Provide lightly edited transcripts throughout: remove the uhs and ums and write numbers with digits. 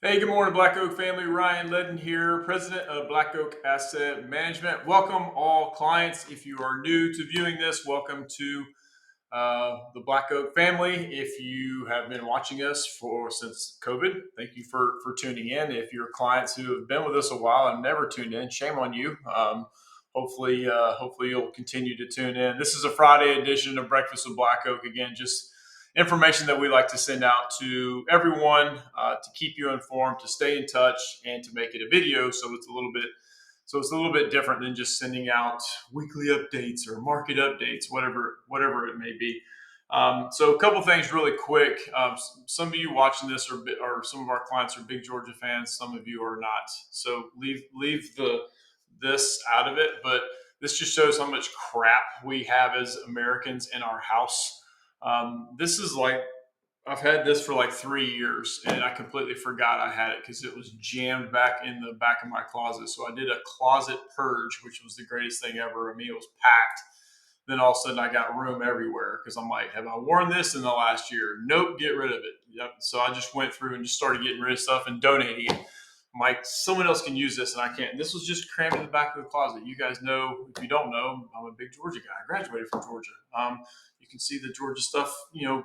Hey, good morning, Black Oak family. Ryan Ledden here, president of Black Oak Asset Management. Welcome, all clients. If you are new to viewing this, welcome to the Black Oak family. If you have been watching us since COVID, thank you for tuning in. If you're clients who have been with us a while and never tuned in, shame on you. Hopefully you'll continue to tune in. This is a Friday edition of Breakfast with Black Oak. Again, just information that we like to send out to everyone to keep you informed, to stay in touch, and to make it a video. So it's a little bit different than just sending out weekly updates or market updates, whatever it may be. So a couple things really quick. Some of you watching this or some of our clients are big Georgia fans. Some of you are not. So leave this out of it. But this just shows how much crap we have as Americans in our house. This is like I've had this for like 3 years, and I completely forgot I had it because it was jammed back in the back of my closet. So I did a closet purge, which was the greatest thing ever. I mean, it was packed. Then all of a sudden, I got room everywhere because I'm like, have I worn this in the last year? Nope, get rid of it. Yep. So I just went through and just started getting rid of stuff and donating it. I'm like, someone else can use this and I can't. This was just crammed in the back of the closet. You guys know, if you don't know, I'm a big Georgia guy. I graduated from Georgia. You can see the Georgia stuff,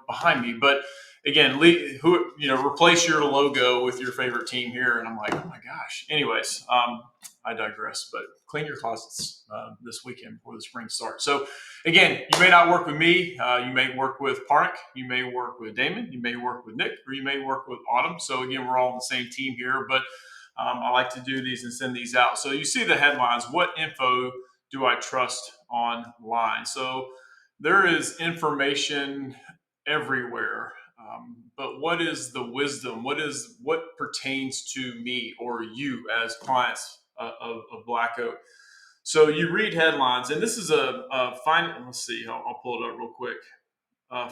behind me. But again, replace your logo with your favorite team here. And I'm like, oh my gosh. Anyways, I digress. But clean your closets this weekend before the spring starts. So again, you may not work with me. You may work with Park. You may work with Damon. You may work with Nick, or you may work with Autumn. So again, we're all on the same team here. But I like to do these and send these out. So you see the headlines. What info do I trust online? So there is information everywhere. But what is the wisdom? What pertains to me or you as clients of Black Oak? So you read headlines, and this is a fine. Let's see. I'll pull it up real quick.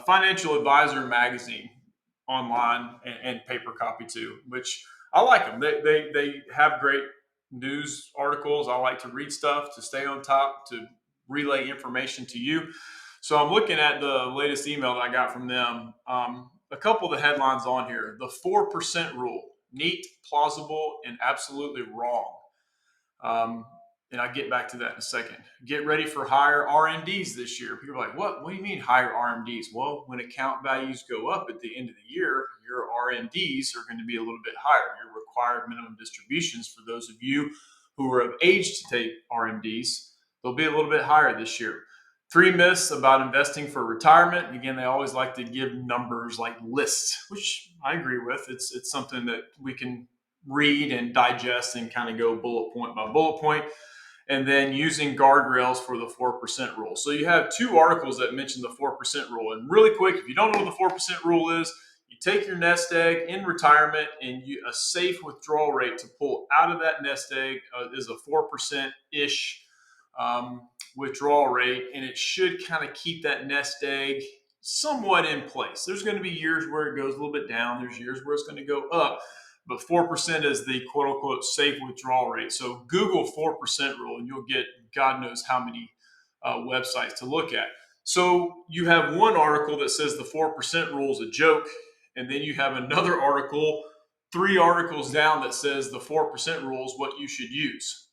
Financial Advisor magazine online and paper copy too, which I like them. They have great news articles. I like to read stuff to stay on top, to relay information to you. So I'm looking at the latest email that I got from them. A couple of the headlines on here: the 4% rule, neat, plausible, and absolutely wrong. Um, and I'll get back to that in a second. Get ready for higher RMDs this year. People are like, what? What do you mean higher RMDs? Well, when account values go up at the end of the year, your RMDs are going to be a little bit higher. Your required minimum distributions for those of you who are of age to take RMDs, they'll be a little bit higher this year. 3 myths about investing for retirement. Again, they always like to give numbers like lists, which I agree with. It's something that we can read and digest and kind of go bullet point by bullet point, and then using guardrails for the 4% rule. So you have 2 articles that mention the 4% rule. And really quick, if you don't know what the 4% rule is, you take your nest egg in retirement, and a safe withdrawal rate to pull out of that nest egg is a 4% ish withdrawal rate, and it should kind of keep that nest egg somewhat in place. There's going to be years where it goes a little bit down. There's years where it's going to go up, but 4% is the quote unquote safe withdrawal rate. So Google 4% rule, and you'll get God knows how many websites to look at. So you have one article that says the 4% rule is a joke, and then you have another article, 3 articles down, that says the 4% rule is what you should use.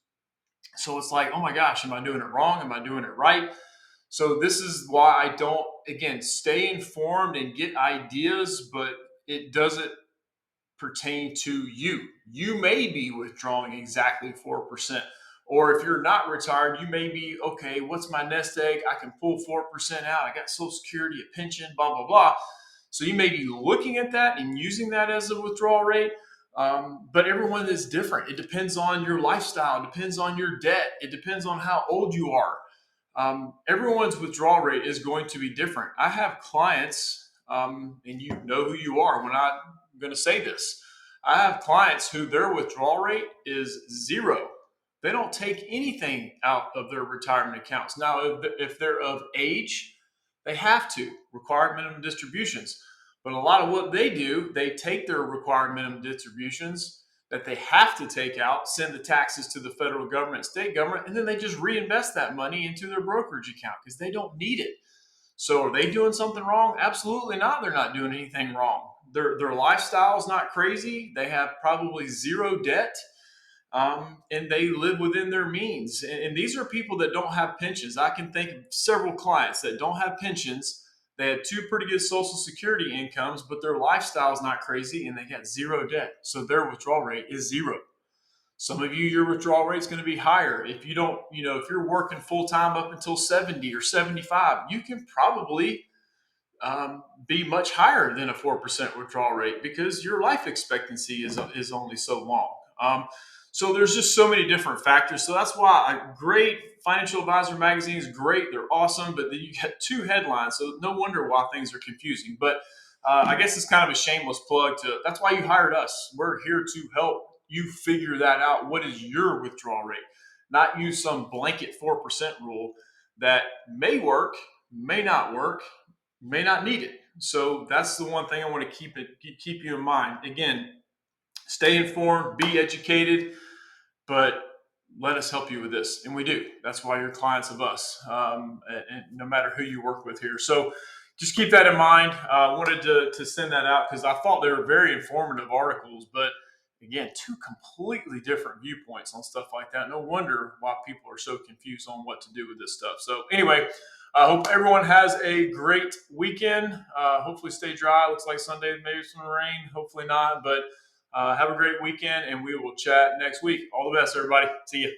So it's like, oh my gosh, am I doing it wrong? Am I doing it right? So this is why I don't, again, stay informed and get ideas, but it doesn't pertain to you. You may be withdrawing exactly 4%. Or if you're not retired, you may be, okay, what's my nest egg? I can pull 4% out. I got Social Security, a pension, blah, blah, blah. So you may be looking at that and using that as a withdrawal rate. But everyone is different. It depends on your lifestyle. It depends on your debt. It depends on how old you are. Everyone's withdrawal rate is going to be different. I have clients, and you know who you are when I'm going to say this. I have clients who their withdrawal rate is 0. They don't take anything out of their retirement accounts. Now, if they're of age, they have to require minimum distributions. But a lot of what they do, they take their required minimum distributions that they have to take out, send the taxes to the federal government, state government, and then they just reinvest that money into their brokerage account because they don't need it. So are they doing something wrong? Absolutely not. They're not doing anything wrong. their lifestyle is not crazy. They have probably zero debt, and they live within their means. And these are people that don't have pensions. I can think of several clients that don't have pensions. They had two pretty good Social Security incomes, but their lifestyle is not crazy, and they got zero debt. So their withdrawal rate is zero. Some of you, your withdrawal rate is going to be higher. If you don't, if you're working full time up until 70 or 75, you can probably be much higher than a 4% withdrawal rate because your life expectancy is only so long. So there's just so many different factors. So that's why great Financial Advisor magazine is great. They're awesome, but then you get two headlines. So no wonder why things are confusing. But I guess it's kind of a shameless plug that's why you hired us. We're here to help you figure that out. What is your withdrawal rate? Not use some blanket 4% rule that may work, may not work, may not need it. So that's the one thing I want to keep you in mind. Again, stay informed, be educated, but let us help you with this. And we do. That's why you're clients of us, and no matter who you work with here. So just keep that in mind. I wanted to send that out because I thought they were very informative articles, but again, two completely different viewpoints on stuff like that. No wonder why people are so confused on what to do with this stuff. So anyway, I hope everyone has a great weekend. Hopefully stay dry. Looks like Sunday, maybe some rain. Hopefully not, but have a great weekend, and we will chat next week. All the best, everybody. See you.